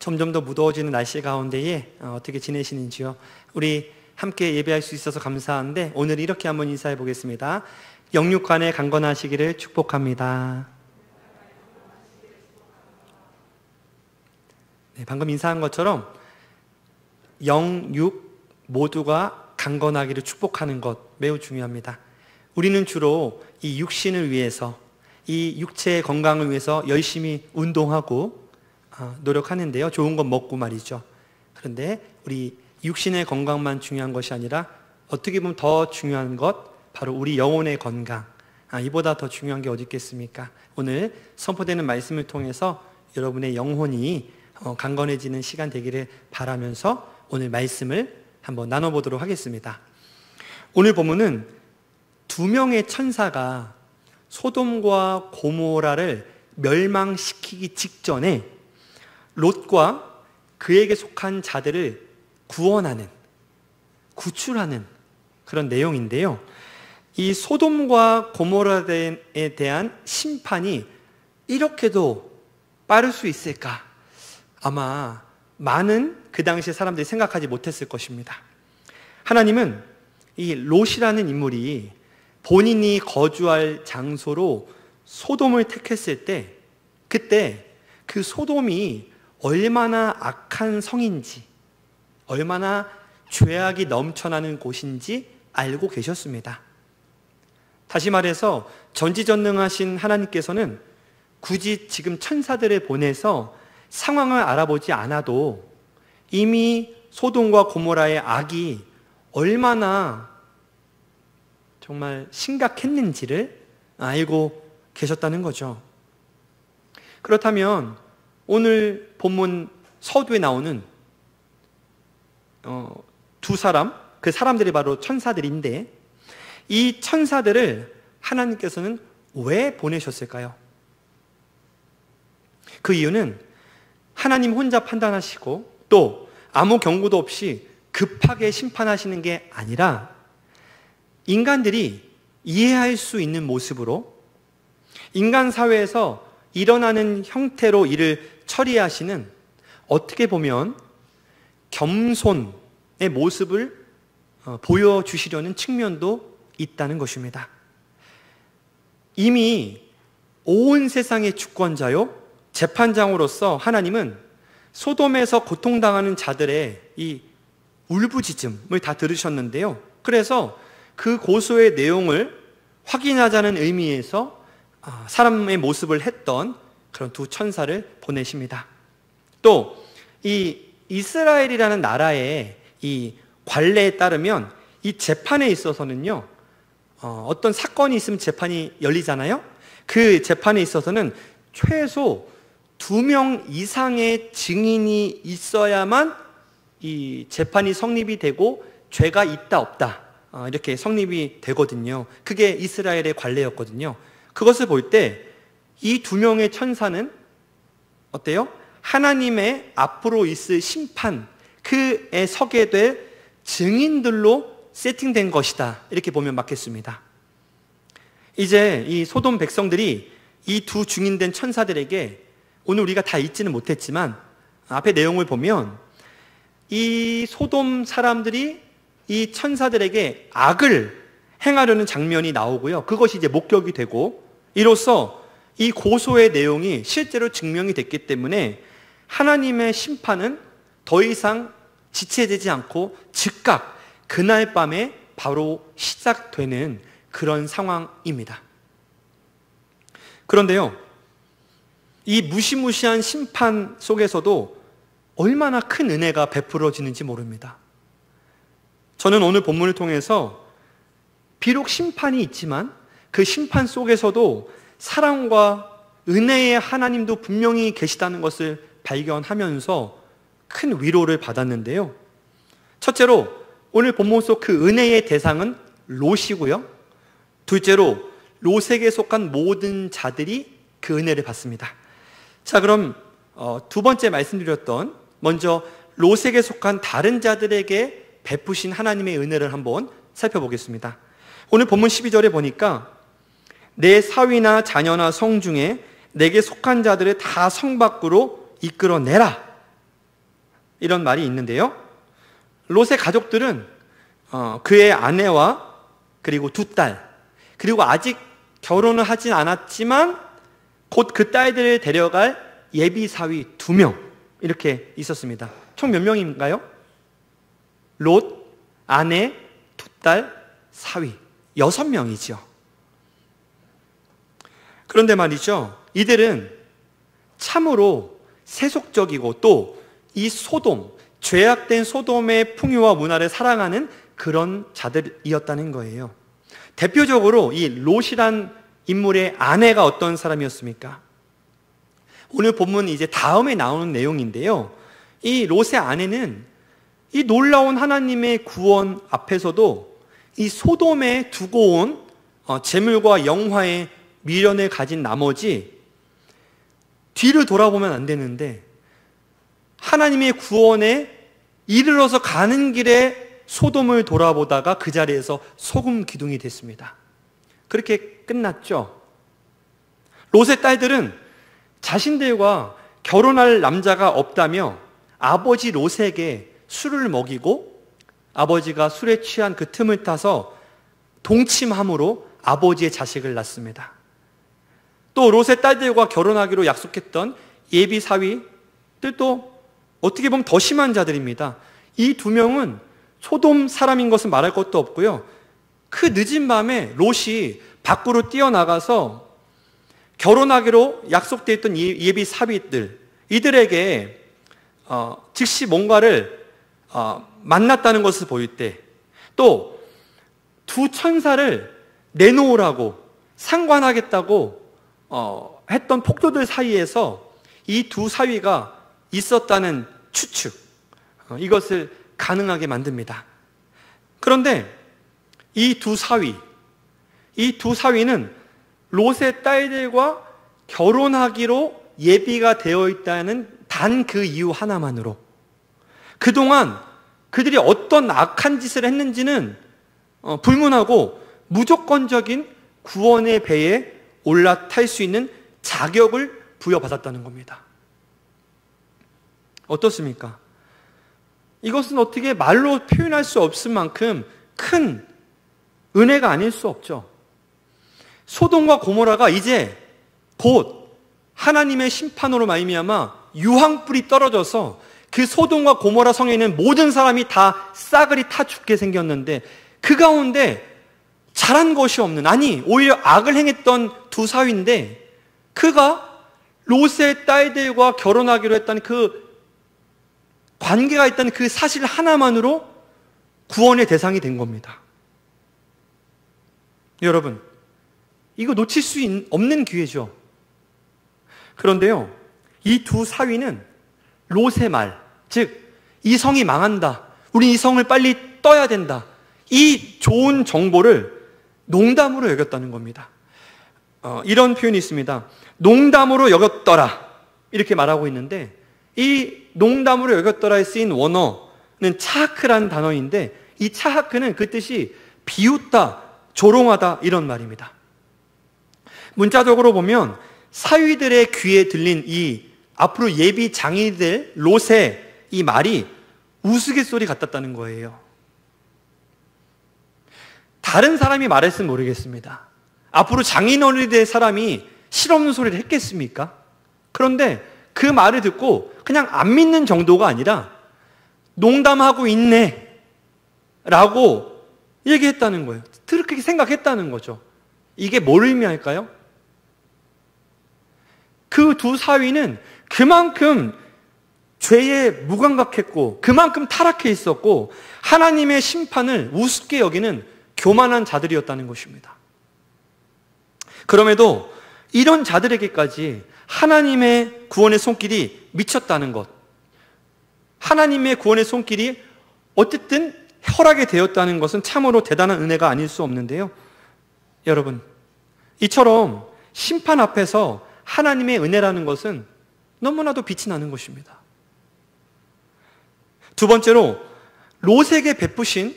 점점 더 무더워지는 날씨 가운데에 어떻게 지내시는지요? 우리 함께 예배할 수 있어서 감사한데 오늘 이렇게 한번 인사해 보겠습니다. 영육간에 강건하시기를 축복합니다. 네, 방금 인사한 것처럼 영육 모두가 강건하기를 축복하는 것 매우 중요합니다. 우리는 주로 이 육신을 위해서, 이 육체의 건강을 위해서 열심히 운동하고 노력하는데요. 좋은 것 먹고 말이죠. 그런데 우리 육신의 건강만 중요한 것이 아니라 어떻게 보면 더 중요한 것, 바로 우리 영혼의 건강. 이보다 더 중요한 게 어디 있겠습니까? 오늘 선포되는 말씀을 통해서 여러분의 영혼이 강건해지는 시간 되기를 바라면서 오늘 말씀을 한번 나눠보도록 하겠습니다. 오늘 본문은 두 명의 천사가 소돔과 고모라를 멸망시키기 직전에 롯과 그에게 속한 자들을 구원하는, 구출하는 그런 내용인데요. 이 소돔과 고모라에 대한 심판이 이렇게도 빠를 수 있을까? 아마 많은 그 당시에 사람들이 생각하지 못했을 것입니다. 하나님은 이 롯이라는 인물이 본인이 거주할 장소로 소돔을 택했을 때, 그때 그 소돔이 얼마나 악한 성인지, 얼마나 죄악이 넘쳐나는 곳인지 알고 계셨습니다. 다시 말해서 전지전능하신 하나님께서는 굳이 지금 천사들을 보내서 상황을 알아보지 않아도 이미 소돔과 고모라의 악이 얼마나 정말 심각했는지를 알고 계셨다는 거죠. 그렇다면 오늘 본문 서두에 나오는 두 사람, 그 사람들이 바로 천사들인데 이 천사들을 하나님께서는 왜 보내셨을까요? 그 이유는 하나님 혼자 판단하시고 또 아무 경고도 없이 급하게 심판하시는 게 아니라 인간들이 이해할 수 있는 모습으로 인간 사회에서 일어나는 형태로 일을 처리하시는, 어떻게 보면 겸손의 모습을 보여주시려는 측면도 있다는 것입니다. 이미 온 세상의 주권자요 재판장으로서 하나님은 소돔에서 고통당하는 자들의 이 울부짖음을 다 들으셨는데요. 그래서 그 고소의 내용을 확인하자는 의미에서 사람의 모습을 했던 그런 두 천사를 보내십니다. 또 이 이스라엘이라는 나라의 이 관례에 따르면 이 재판에 있어서는요, 어떤 사건이 있으면 재판이 열리잖아요. 그 재판에 있어서는 최소 2명 이상의 증인이 있어야만 이 재판이 성립이 되고 죄가 있다 없다 이렇게 성립이 되거든요. 그게 이스라엘의 관례였거든요. 그것을 볼 때 이 2명의 천사는 어때요? 하나님의 앞으로 있을 심판, 그에 서게 될 증인들로 세팅된 것이다, 이렇게 보면 맞겠습니다. 이제 이 소돔 백성들이 이 두 증인된 천사들에게, 오늘 우리가 다 읽지는 못했지만 앞에 내용을 보면 이 소돔 사람들이 이 천사들에게 악을 행하려는 장면이 나오고요. 그것이 이제 목격이 되고, 이로써 이 고소의 내용이 실제로 증명이 됐기 때문에 하나님의 심판은 더 이상 지체되지 않고 즉각 그날 밤에 바로 시작되는 그런 상황입니다. 그런데요, 이 무시무시한 심판 속에서도 얼마나 큰 은혜가 베풀어지는지 모릅니다. 저는 오늘 본문을 통해서 비록 심판이 있지만 그 심판 속에서도 사랑과 은혜의 하나님도 분명히 계시다는 것을 발견하면서 큰 위로를 받았는데요. 첫째로 오늘 본문 속 그 은혜의 대상은 롯이고요. 둘째로 롯에게 속한 모든 자들이 그 은혜를 받습니다. 자, 그럼 두 번째 말씀드렸던, 먼저 롯에게 속한 다른 자들에게 베푸신 하나님의 은혜를 한번 살펴보겠습니다. 오늘 본문 12절에 보니까 내 사위나 자녀나 성 중에 내게 속한 자들을 다 성 밖으로 이끌어내라, 이런 말이 있는데요. 롯의 가족들은 그의 아내와 그리고 두 딸, 그리고 아직 결혼을 하진 않았지만 곧 그 딸들을 데려갈 예비 사위 2명 이렇게 있었습니다. 총 몇 명인가요? 롯, 아내, 두 딸, 사위 6명이죠. 그런데 말이죠, 이들은 참으로 세속적이고 또 이 소돔, 죄악된 소돔의 풍요와 문화를 사랑하는 그런 자들이었다는 거예요. 대표적으로 이 롯이란 인물의 아내가 어떤 사람이었습니까? 오늘 본문 이제 다음에 나오는 내용인데요. 이 롯의 아내는 이 놀라운 하나님의 구원 앞에서도 이 소돔에 두고 온 재물과 영화의 미련을 가진 나머지 뒤를 돌아보면 안 되는데 하나님의 구원에 이르러서 가는 길에 소돔을 돌아보다가 그 자리에서 소금 기둥이 됐습니다. 그렇게 끝났죠. 롯의 딸들은 자신들과 결혼할 남자가 없다며 아버지 롯에게 술을 먹이고 아버지가 술에 취한 그 틈을 타서 동침함으로 아버지의 자식을 낳습니다. 또 롯의 딸들과 결혼하기로 약속했던 예비 사위들도 어떻게 보면 더 심한 자들입니다. 이 2명은 소돔 사람인 것은 말할 것도 없고요. 그 늦은 밤에 롯이 밖으로 뛰어나가서 결혼하기로 약속되어 있던 예비 사위들, 이들에게 즉시 뭔가를 만났다는 것을 보일 때, 또 두 천사를 내놓으라고 상관하겠다고 했던 폭도들 사이에서 이 두 사위가 있었다는 추측, 이것을 가능하게 만듭니다. 그런데 이 두 사위는 롯의 딸들과 결혼하기로 예비가 되어 있다는 단 그 이유 하나만으로 그동안 그들이 어떤 악한 짓을 했는지는 불문하고 무조건적인 구원의 배에 올라탈 수 있는 자격을 부여받았다는 겁니다. 어떻습니까? 이것은 어떻게 말로 표현할 수 없을 만큼 큰 은혜가 아닐 수 없죠. 소돔과 고모라가 이제 곧 하나님의 심판으로 말미암아 유황불이 떨어져서 그 소돔과 고모라 성에 있는 모든 사람이 다 싸그리 타 죽게 생겼는데 그 가운데 잘한 것이 없는, 아니 오히려 악을 행했던 두 사위인데 그가 롯의 딸들과 결혼하기로 했다는 그 관계가 있다는 그 사실 하나만으로 구원의 대상이 된 겁니다. 여러분, 이거 놓칠 수 없는 기회죠. 그런데요, 이 두 사위는 롯의 말, 즉 이 성이 망한다, 우리 이 성을 빨리 떠야 된다, 이 좋은 정보를 농담으로 여겼다는 겁니다. 이런 표현이 있습니다. 농담으로 여겼더라 이렇게 말하고 있는데, 이 농담으로 여겼더라에 쓰인 원어는 차하크라는 단어인데, 이 차하크는 그 뜻이 비웃다, 조롱하다 이런 말입니다. 문자적으로 보면 사위들의 귀에 들린 이 앞으로 예비 장인들 롯의 이 말이 우스갯소리 같았다는 거예요. 다른 사람이 말했으면 모르겠습니다. 앞으로 장인어른이 될 사람이 실없는 소리를 했겠습니까? 그런데 그 말을 듣고 그냥 안 믿는 정도가 아니라 농담하고 있네 라고 얘기했다는 거예요. 그렇게 생각했다는 거죠. 이게 뭘 의미할까요? 그 두 사위는 그만큼 죄에 무감각했고 그만큼 타락해 있었고 하나님의 심판을 우습게 여기는 교만한 자들이었다는 것입니다. 그럼에도 이런 자들에게까지 하나님의 구원의 손길이 미쳤다는 것, 하나님의 구원의 손길이 어쨌든 허락이 되었다는 것은 참으로 대단한 은혜가 아닐 수 없는데요. 여러분, 이처럼 심판 앞에서 하나님의 은혜라는 것은 너무나도 빛이 나는 것입니다. 두 번째로 롯에게 베푸신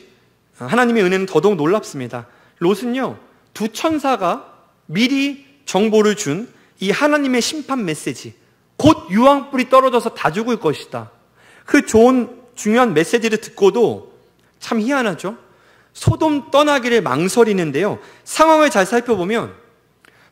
하나님의 은혜는 더더욱 놀랍습니다. 롯은요, 두 천사가 미리 정보를 준 이 하나님의 심판 메시지, 곧 유황불이 떨어져서 다 죽을 것이다, 그 좋은 중요한 메시지를 듣고도 참 희한하죠. 소돔 떠나기를 망설이는데요. 상황을 잘 살펴보면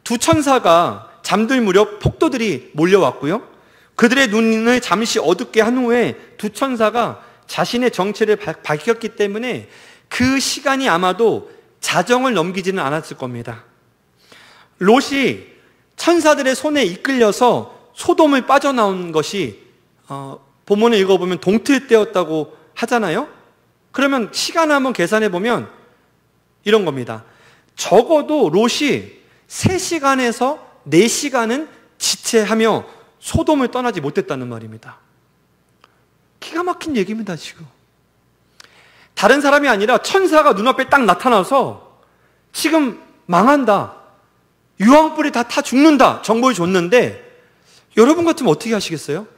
두 천사가 잠들 무렵 폭도들이 몰려왔고요. 그들의 눈을 잠시 어둡게 한 후에 두 천사가 자신의 정체를 밝혔기 때문에 그 시간이 아마도 자정을 넘기지는 않았을 겁니다. 롯이 천사들의 손에 이끌려서 소돔을 빠져나온 것이 본문을 읽어보면 동틀 때였다고 하잖아요. 그러면 시간을 한번 계산해 보면 이런 겁니다. 적어도 롯이 3시간에서 4시간은 지체하며 소돔을 떠나지 못했다는 말입니다. 기가 막힌 얘기입니다, 지금. 다른 사람이 아니라 천사가 눈앞에 딱 나타나서 지금 망한다, 유황불이 다 타 죽는다 정보를 줬는데 여러분 같으면 어떻게 하시겠어요?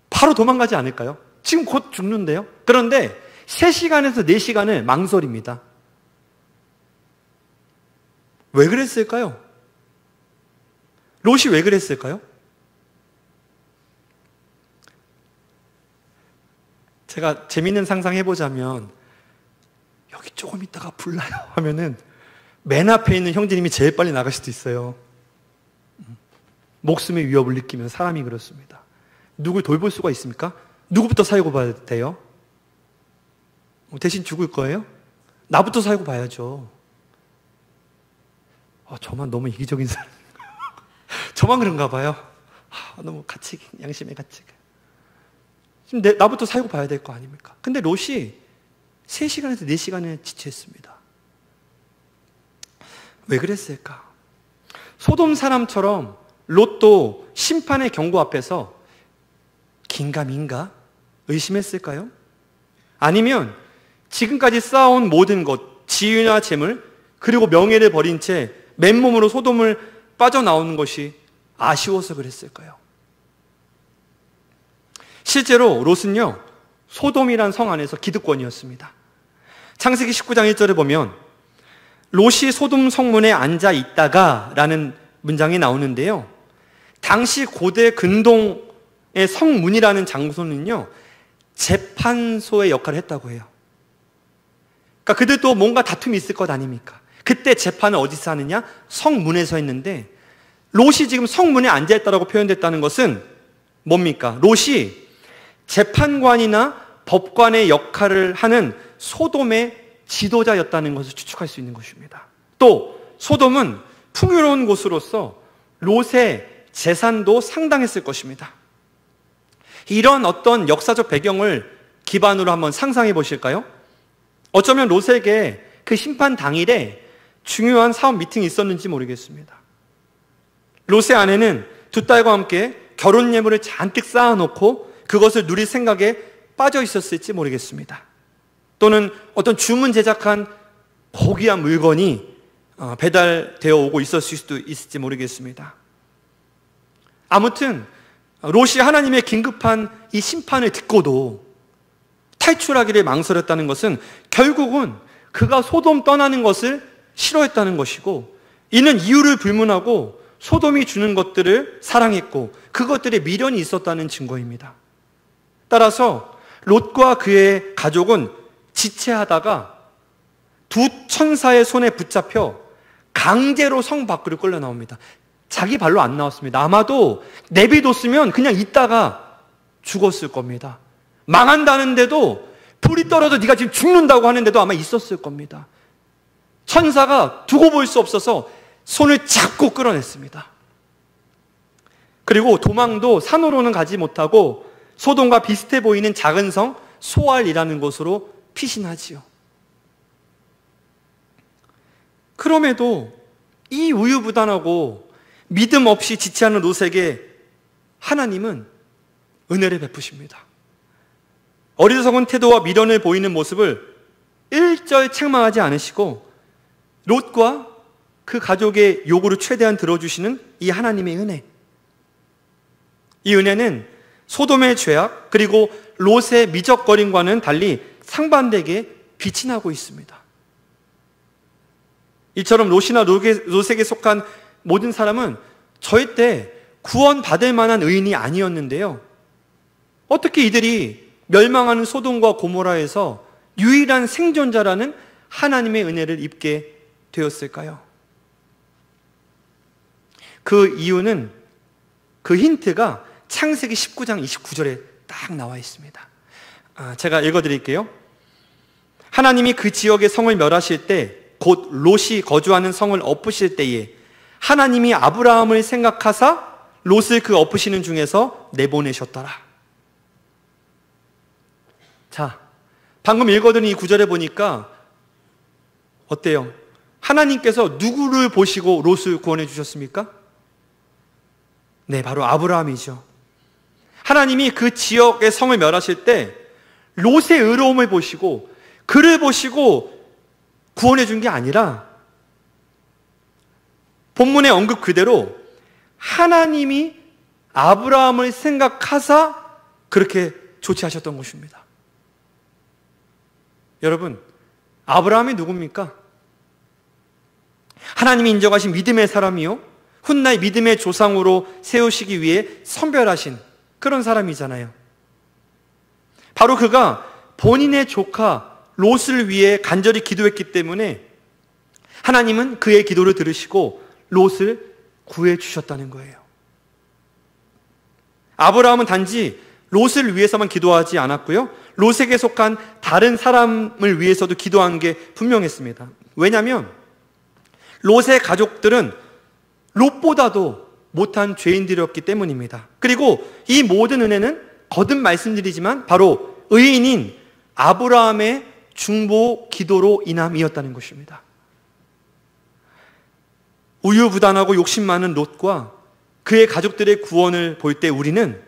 바로 도망가지 않을까요? 지금 곧 죽는데요. 그런데 3시간에서 4시간을 망설입니다. 왜 그랬을까요? 롯이 왜 그랬을까요? 제가 재밌는 상상 해보자면 여기 조금 있다가 불 나요 하면은 맨 앞에 있는 형제님이 제일 빨리 나갈 수도 있어요. 목숨의 위협을 느끼면 사람이 그렇습니다. 누굴 돌볼 수가 있습니까? 누구부터 살고 봐야 돼요? 대신 죽을 거예요? 나부터 살고 봐야죠. 저만 너무 이기적인 사람인가? 저만 그런가 봐요. 너무 양심의 가치가. 지금 나부터 살고 봐야 될 거 아닙니까? 근데 롯이 3시간에서 4시간을 지체했습니다. 왜 그랬을까? 소돔 사람처럼 롯도 심판의 경고 앞에서 긴가민가 의심했을까요? 아니면 지금까지 쌓아온 모든 것, 지위나 재물, 그리고 명예를 버린 채 맨몸으로 소돔을 빠져나오는 것이 아쉬워서 그랬을까요? 실제로 롯은요, 소돔이란 성 안에서 기득권이었습니다. 창세기 19장 1절을 보면 롯이 소돔 성문에 앉아 있다가 라는 문장이 나오는데요. 당시 고대 근동의 성문이라는 장소는요, 재판소의 역할을 했다고 해요. 그러니까 그들도 뭔가 다툼이 있을 것 아닙니까? 그때 재판을 어디서 하느냐? 성문에서 했는데 롯이 지금 성문에 앉아있다라고 표현됐다는 것은 뭡니까? 롯이 재판관이나 법관의 역할을 하는 소돔의 지도자였다는 것을 추측할 수 있는 것입니다. 또 소돔은 풍요로운 곳으로서 롯의 재산도 상당했을 것입니다. 이런 어떤 역사적 배경을 기반으로 한번 상상해 보실까요? 어쩌면 롯에게 그 심판 당일에 중요한 사업 미팅이 있었는지 모르겠습니다. 롯의 아내는 두 딸과 함께 결혼 예물을 잔뜩 쌓아놓고 그것을 누릴 생각에 빠져 있었을지 모르겠습니다. 또는 어떤 주문 제작한 고귀한 물건이 배달되어 오고 있었을 수도 있을지 모르겠습니다. 아무튼 롯이 하나님의 긴급한 이 심판을 듣고도 탈출하기를 망설였다는 것은 결국은 그가 소돔 떠나는 것을 싫어했다는 것이고, 이는 이유를 불문하고 소돔이 주는 것들을 사랑했고 그것들에 미련이 있었다는 증거입니다. 따라서 롯과 그의 가족은 지체하다가 두 천사의 손에 붙잡혀 강제로 성 밖으로 끌려 나옵니다. 자기 발로 안 나왔습니다. 아마도 내비뒀으면 그냥 있다가 죽었을 겁니다. 망한다는데도, 불이 떨어져 네가 지금 죽는다고 하는데도 아마 있었을 겁니다. 천사가 두고 볼 수 없어서 손을 잡고 끌어냈습니다. 그리고 도망도 산으로는 가지 못하고 소돔과 비슷해 보이는 작은 성 소알이라는 곳으로 피신하지요. 그럼에도 이 우유부단하고 믿음 없이 지체하는 롯에게 하나님은 은혜를 베푸십니다. 어리석은 태도와 미련을 보이는 모습을 일절 책망하지 않으시고 롯과 그 가족의 요구를 최대한 들어주시는 이 하나님의 은혜. 이 은혜는 소돔의 죄악 그리고 롯의 미적거림과는 달리 상반되게 빛이 나고 있습니다. 이처럼 롯이나 롯에게 속한 모든 사람은 절대 구원받을 만한 의인이 아니었는데요, 어떻게 이들이 멸망하는 소돔과 고모라에서 유일한 생존자라는 하나님의 은혜를 입게 되었을까요? 그 이유는, 그 힌트가 창세기 19장 29절에 딱 나와 있습니다. 제가 읽어드릴게요. 하나님이 그 지역의 성을 멸하실 때, 곧 롯이 거주하는 성을 엎으실 때에 하나님이 아브라함을 생각하사 롯을 그 엎으시는 중에서 내보내셨더라. 자, 방금 읽어드린 이 구절에 보니까 어때요? 하나님께서 누구를 보시고 롯을 구원해 주셨습니까? 네, 바로 아브라함이죠. 하나님이 그 지역의 성을 멸하실 때 롯의 의로움을 보시고 그를 보시고 구원해 준 게 아니라 본문의 언급 그대로 하나님이 아브라함을 생각하사 그렇게 조치하셨던 것입니다. 여러분, 아브라함이 누굽니까? 하나님이 인정하신 믿음의 사람이요, 훗날 믿음의 조상으로 세우시기 위해 선별하신 그런 사람이잖아요. 바로 그가 본인의 조카 롯을 위해 간절히 기도했기 때문에 하나님은 그의 기도를 들으시고 롯을 구해 주셨다는 거예요. 아브라함은 단지 롯을 위해서만 기도하지 않았고요, 롯에게 속한 다른 사람을 위해서도 기도한 게 분명했습니다. 왜냐하면 롯의 가족들은 롯보다도 못한 죄인들이었기 때문입니다. 그리고 이 모든 은혜는 거듭 말씀드리지만 바로 의인인 아브라함의 중보 기도로 인함이었다는 것입니다. 우유부단하고 욕심 많은 롯과 그의 가족들의 구원을 볼 때 우리는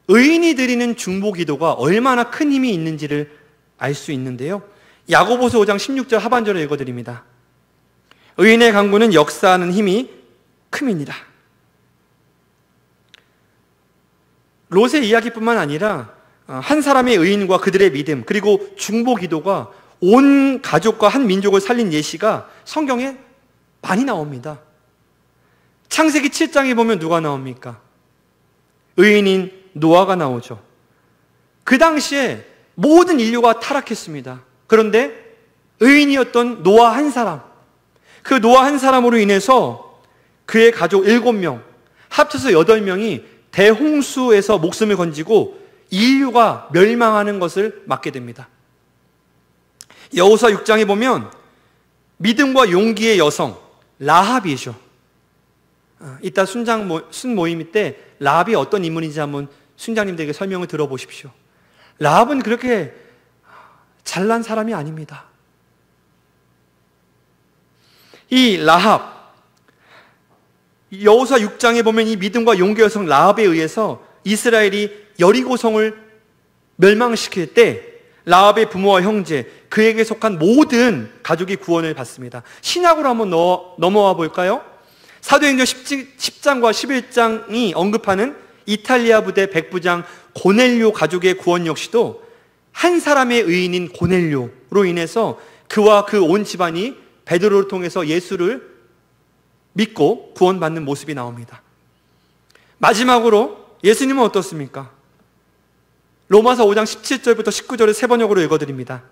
의인이 드리는 중보 기도가 얼마나 큰 힘이 있는지를 알 수 있는데요, 야고보서 5장 16절 하반절을 읽어드립니다. 의인의 간구는 역사하는 힘이 큼이니라. 롯의 이야기뿐만 아니라 한 사람의 의인과 그들의 믿음, 그리고 중보 기도가 온 가족과 한 민족을 살린 예시가 성경에 많이 나옵니다. 창세기 7장에 보면 누가 나옵니까? 의인인 노아가 나오죠. 그 당시에 모든 인류가 타락했습니다. 그런데 의인이었던 노아 한 사람, 그 노아 한 사람으로 인해서 그의 가족 7명, 합쳐서 8명이 대홍수에서 목숨을 건지고 인류가 멸망하는 것을 막게 됩니다. 여호수아 6장에 보면 믿음과 용기의 여성 라합이죠. 이따 순 모임 때 라합이 어떤 인물인지 한번 순장님들에게 설명을 들어보십시오. 라합은 그렇게 잘난 사람이 아닙니다. 이 라합, 여호수아 6장에 보면 이 믿음과 용기의 여성 라합에 의해서 이스라엘이 여리고성을 멸망시킬 때 라합의 부모와 형제, 그에게 속한 모든 가족이 구원을 받습니다. 신약으로 한번 넘어와 볼까요? 사도행전 10장과 11장이 언급하는 이탈리아 부대 백부장 고넬료 가족의 구원 역시도 한 사람의 의인인 고넬료로 인해서 그와 그 온 집안이 베드로를 통해서 예수를 믿고 구원받는 모습이 나옵니다. 마지막으로 예수님은 어떻습니까? 로마서 5장 17절부터 19절을 세 번역으로 읽어드립니다.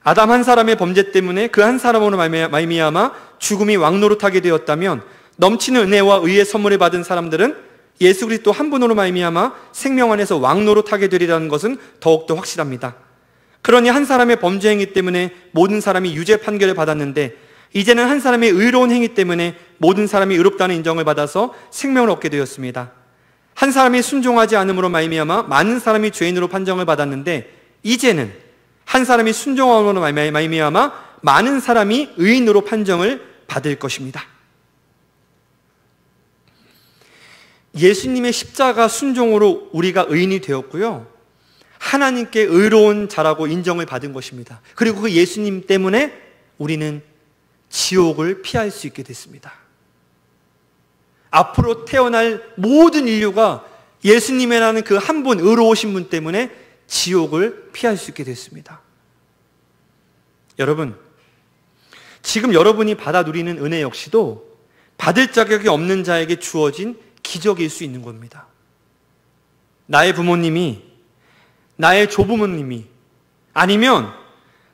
아담 한 사람의 범죄 때문에 그 한 사람으로 말미암아 죽음이 왕노릇하게 되었다면 넘치는 은혜와 의의 선물을 받은 사람들은 예수 그리스도 한 분으로 말미암아 생명 안에서 왕노릇하게 되리라는 것은 더욱더 확실합니다. 그러니 한 사람의 범죄 행위 때문에 모든 사람이 유죄 판결을 받았는데 이제는 한 사람의 의로운 행위 때문에 모든 사람이 의롭다는 인정을 받아서 생명을 얻게 되었습니다. 한 사람이 순종하지 않음으로 말미암아 많은 사람이 죄인으로 판정을 받았는데 이제는 한 사람이 순종함으로 말미암아 많은 사람이 의인으로 판정을 받을 것입니다. 예수님의 십자가 순종으로 우리가 의인이 되었고요, 하나님께 의로운 자라고 인정을 받은 것입니다. 그리고 그 예수님 때문에 우리는 지옥을 피할 수 있게 됐습니다. 앞으로 태어날 모든 인류가 예수님이라는 그 한 분, 의로우신 분 때문에 지옥을 피할 수 있게 됐습니다. 여러분, 지금 여러분이 받아 누리는 은혜 역시도 받을 자격이 없는 자에게 주어진 기적일 수 있는 겁니다. 나의 부모님이, 나의 조부모님이, 아니면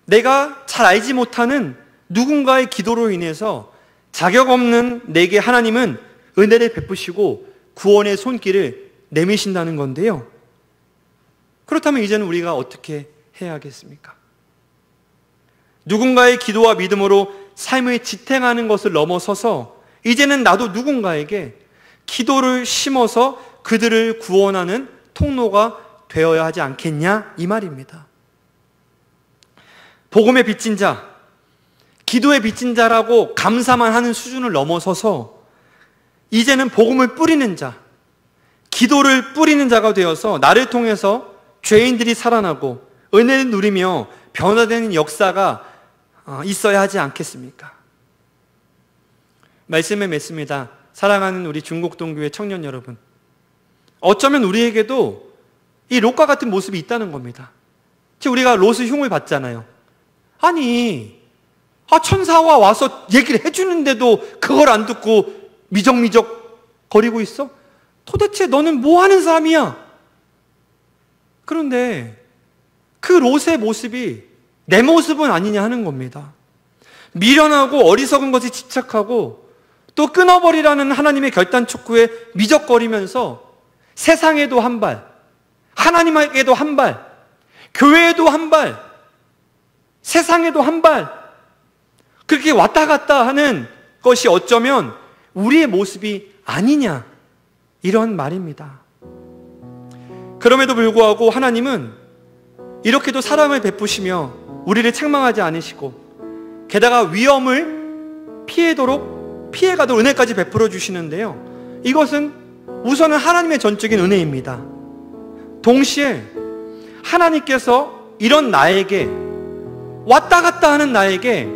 내가 잘 알지 못하는 누군가의 기도로 인해서 자격 없는 내게 하나님은 은혜를 베푸시고 구원의 손길을 내미신다는 건데요. 그렇다면 이제는 우리가 어떻게 해야 하겠습니까? 누군가의 기도와 믿음으로 삶을 지탱하는 것을 넘어서서 이제는 나도 누군가에게 기도를 심어서 그들을 구원하는 통로가 되어야 하지 않겠냐, 이 말입니다. 복음의 빚진 자, 기도의 빚진 자라고 감사만 하는 수준을 넘어서서 이제는 복음을 뿌리는 자, 기도를 뿌리는 자가 되어서 나를 통해서 죄인들이 살아나고 은혜를 누리며 변화되는 역사가 있어야 하지 않겠습니까? 말씀에 맺습니다. 사랑하는 우리 중곡동교회 청년 여러분, 어쩌면 우리에게도 이 롯과 같은 모습이 있다는 겁니다. 지금 우리가 롯의 흉을 봤잖아요. 아니, 천사와 와서 얘기를 해주는데도 그걸 안 듣고 미적미적 거리고 있어? 도대체 너는 뭐 하는 사람이야? 그런데 그 롯의 모습이 내 모습은 아니냐 하는 겁니다. 미련하고 어리석은 것에 집착하고 또 끊어버리라는 하나님의 결단 촉구에 미적거리면서 세상에도 한 발, 하나님에게도 한 발, 교회에도 한 발, 세상에도 한 발, 그렇게 왔다 갔다 하는 것이 어쩌면 우리의 모습이 아니냐, 이런 말입니다. 그럼에도 불구하고 하나님은 이렇게도 사랑을 베푸시며 우리를 책망하지 않으시고 게다가 위험을 피해가도록 은혜까지 베풀어 주시는데요, 이것은 우선은 하나님의 전적인 은혜입니다. 동시에 하나님께서 이런 나에게, 왔다 갔다 하는 나에게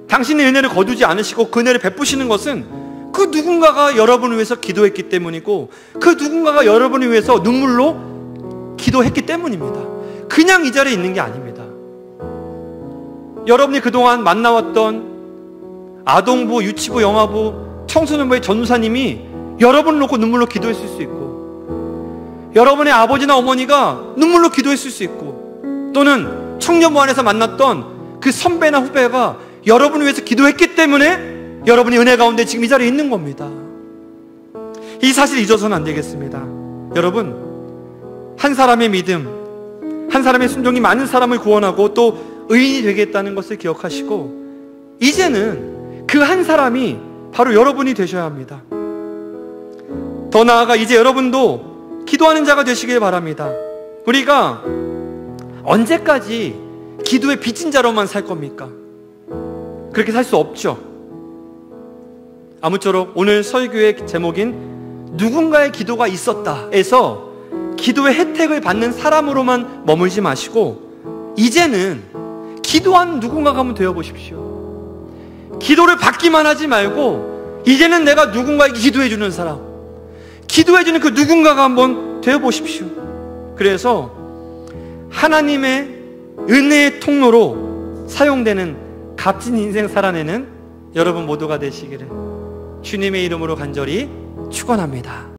당신의 은혜를 거두지 않으시고 그 은혜를 베푸시는 것은 그 누군가가 여러분을 위해서 기도했기 때문이고 그 누군가가 여러분을 위해서 눈물로 기도했기 때문입니다. 그냥 이 자리에 있는 게 아닙니다. 여러분이 그동안 만나왔던 아동부, 유치부, 영아부, 청소년부의 전도사님이 여러분을 놓고 눈물로 기도했을 수 있고, 여러분의 아버지나 어머니가 눈물로 기도했을 수 있고, 또는 청년부 안에서 만났던 그 선배나 후배가 여러분을 위해서 기도했기 때문에 여러분이 은혜 가운데 지금 이 자리에 있는 겁니다. 이 사실 잊어서는 안 되겠습니다. 여러분, 한 사람의 믿음, 한 사람의 순종이 많은 사람을 구원하고 또 의인이 되겠다는 것을 기억하시고, 이제는 그 한 사람이 바로 여러분이 되셔야 합니다. 더 나아가 이제 여러분도 기도하는 자가 되시길 바랍니다. 우리가 언제까지 기도의 빚진 자로만 살 겁니까? 그렇게 살 수 없죠. 아무쪼록 오늘 설교의 제목인 누군가의 기도가 있었다에서 기도의 혜택을 받는 사람으로만 머물지 마시고 이제는 기도하는 누군가가 한번 되어보십시오. 기도를 받기만 하지 말고 이제는 내가 누군가에게 기도해주는 사람, 기도해주는 그 누군가가 한번 되어보십시오. 그래서 하나님의 은혜의 통로로 사용되는 값진 인생 살아내는 여러분 모두가 되시기를 주님의 이름으로 간절히 축원합니다.